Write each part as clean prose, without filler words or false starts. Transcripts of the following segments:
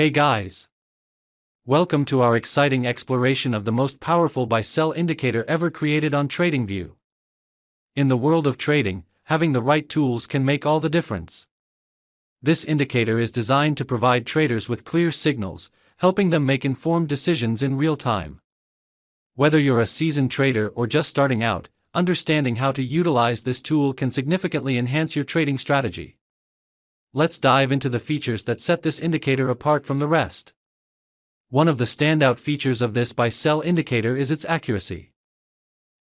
Hey guys! Welcome to our exciting exploration of the most powerful buy-sell indicator ever created on TradingView. In the world of trading, having the right tools can make all the difference. This indicator is designed to provide traders with clear signals, helping them make informed decisions in real time. Whether you're a seasoned trader or just starting out, understanding how to utilize this tool can significantly enhance your trading strategy. Let's dive into the features that set this indicator apart from the rest. One of the standout features of this buy-sell indicator is its accuracy.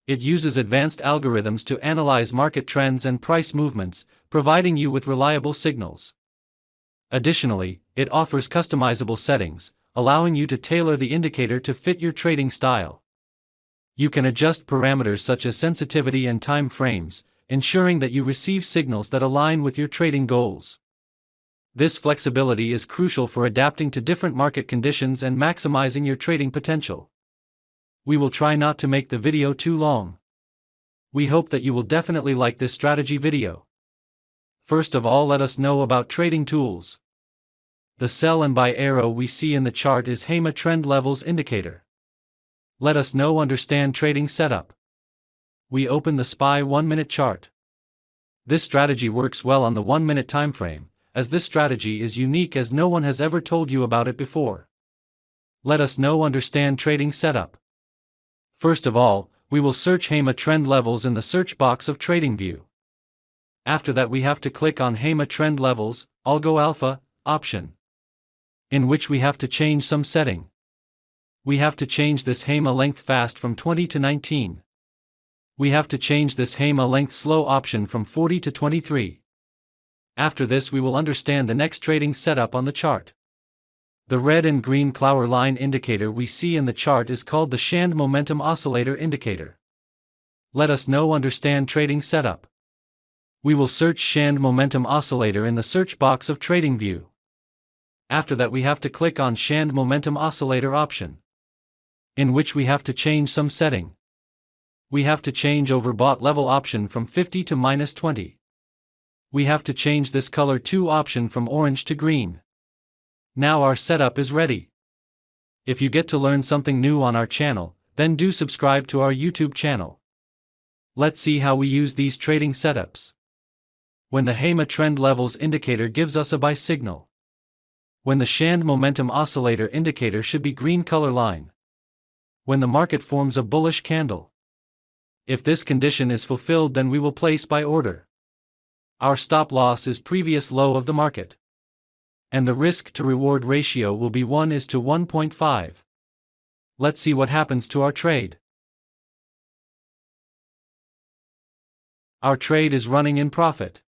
It uses advanced algorithms to analyze market trends and price movements, providing you with reliable signals. Additionally, it offers customizable settings, allowing you to tailor the indicator to fit your trading style. You can adjust parameters such as sensitivity and time frames, ensuring that you receive signals that align with your trading goals. This flexibility is crucial for adapting to different market conditions and maximizing your trading potential. We will try not to make the video too long. We hope that you will definitely like this strategy video. First of all, let us know about trading tools. The sell and buy arrow we see in the chart is HEMA Trend Levels Indicator. Let us know understand trading setup. We open the SPY 1-minute chart. This strategy works well on the 1-minute time frame, as this strategy is unique as no one has ever told you about it before. Let us know understand trading setup. First of all, we will search HEMA Trend Levels in the search box of TradingView. After that we have to click on HEMA Trend Levels, Algo Alpha, option, in which we have to change some setting. We have to change this HEMA length fast from 20 to 19. We have to change this HEMA length slow option from 40 to 23. After this we will understand the next trading setup on the chart. The red and green clower line indicator we see in the chart is called the Shand Momentum Oscillator Indicator. Let us know understand trading setup. We will search Shand Momentum Oscillator in the search box of TradingView. After that we have to click on Shand Momentum Oscillator option, in which we have to change some setting. We have to change overbought level option from 50 to -20. We have to change this color 2 option from orange to green. Now our setup is ready. If you get to learn something new on our channel, then do subscribe to our YouTube channel. Let's see how we use these trading setups. When the HEMA Trend Levels Indicator gives us a buy signal. When the Shand Momentum Oscillator Indicator should be green color line. When the market forms a bullish candle. If this condition is fulfilled, then we will place buy order. Our stop loss is previous low of the market. And the risk to reward ratio will be 1:1.5. Let's see what happens to our trade. Our trade is running in profit.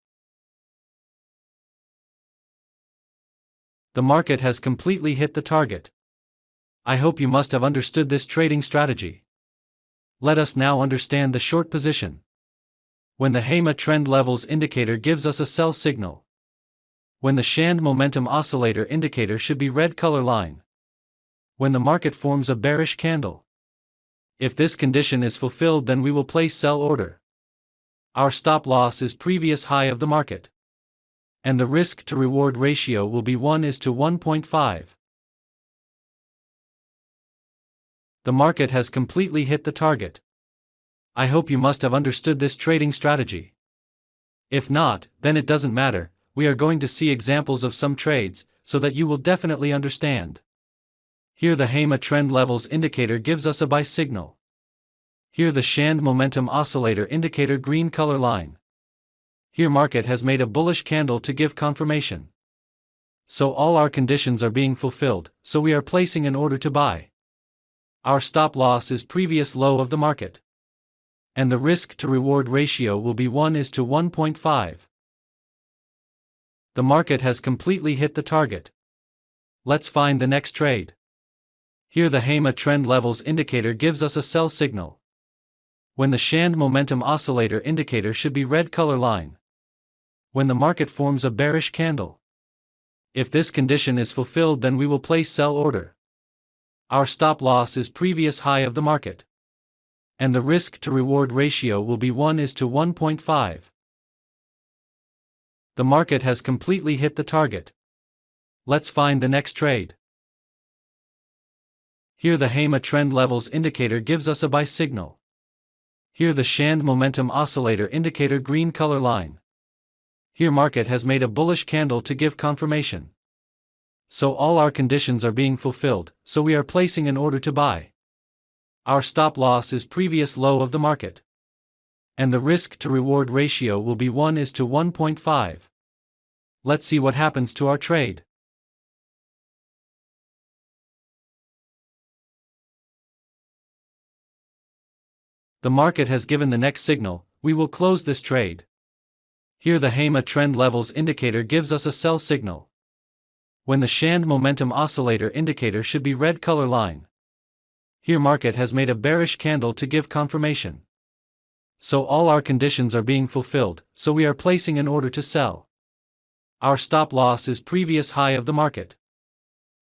The market has completely hit the target. I hope you must have understood this trading strategy. Let us now understand the short position. When the HEMA Trend Levels Indicator gives us a sell signal. When the Shand Momentum Oscillator Indicator should be red color line. When the market forms a bearish candle. If this condition is fulfilled, then we will place sell order. Our stop loss is previous high of the market. And the risk to reward ratio will be 1:1.5. The market has completely hit the target. I hope you must have understood this trading strategy. If not, then it doesn't matter, we are going to see examples of some trades, so that you will definitely understand. Here the HEMA Trend Levels Indicator gives us a buy signal. Here the Shand Momentum Oscillator Indicator green color line. Here market has made a bullish candle to give confirmation. So all our conditions are being fulfilled, so we are placing an order to buy. Our stop loss is previous low of the market. And the risk to reward ratio will be 1:1.5. The market has completely hit the target. Let's find the next trade. Here the HEMA Trend Levels Indicator gives us a sell signal. When the Shand Momentum Oscillator Indicator should be red color line. When the market forms a bearish candle. If this condition is fulfilled, then we will place sell order. Our stop loss is previous high of the market. And the risk to reward ratio will be 1:1.5. The market has completely hit the target. Let's find the next trade. Here the HEMA trend levels indicator gives us a buy signal. Here the Shand momentum oscillator indicator green color line. Here market has made a bullish candle to give confirmation. So all our conditions are being fulfilled, so we are placing an order to buy. Our stop loss is previous low of the market. And the risk to reward ratio will be 1:1.5. Let's see what happens to our trade. The market has given the next signal, we will close this trade. Here the HEMA trend levels indicator gives us a sell signal. When the Shand momentum oscillator indicator should be red color line. Here market has made a bearish candle to give confirmation. So all our conditions are being fulfilled, so we are placing an order to sell. Our stop loss is previous high of the market.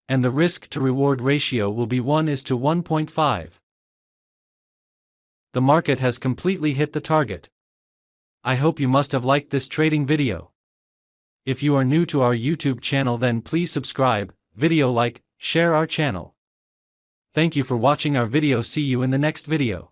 And the risk to reward ratio will be 1:1.5. The market has completely hit the target. I hope you must have liked this trading video. If you are new to our YouTube channel, then please subscribe, video like, share our channel. Thank you for watching our video. See you in the next video.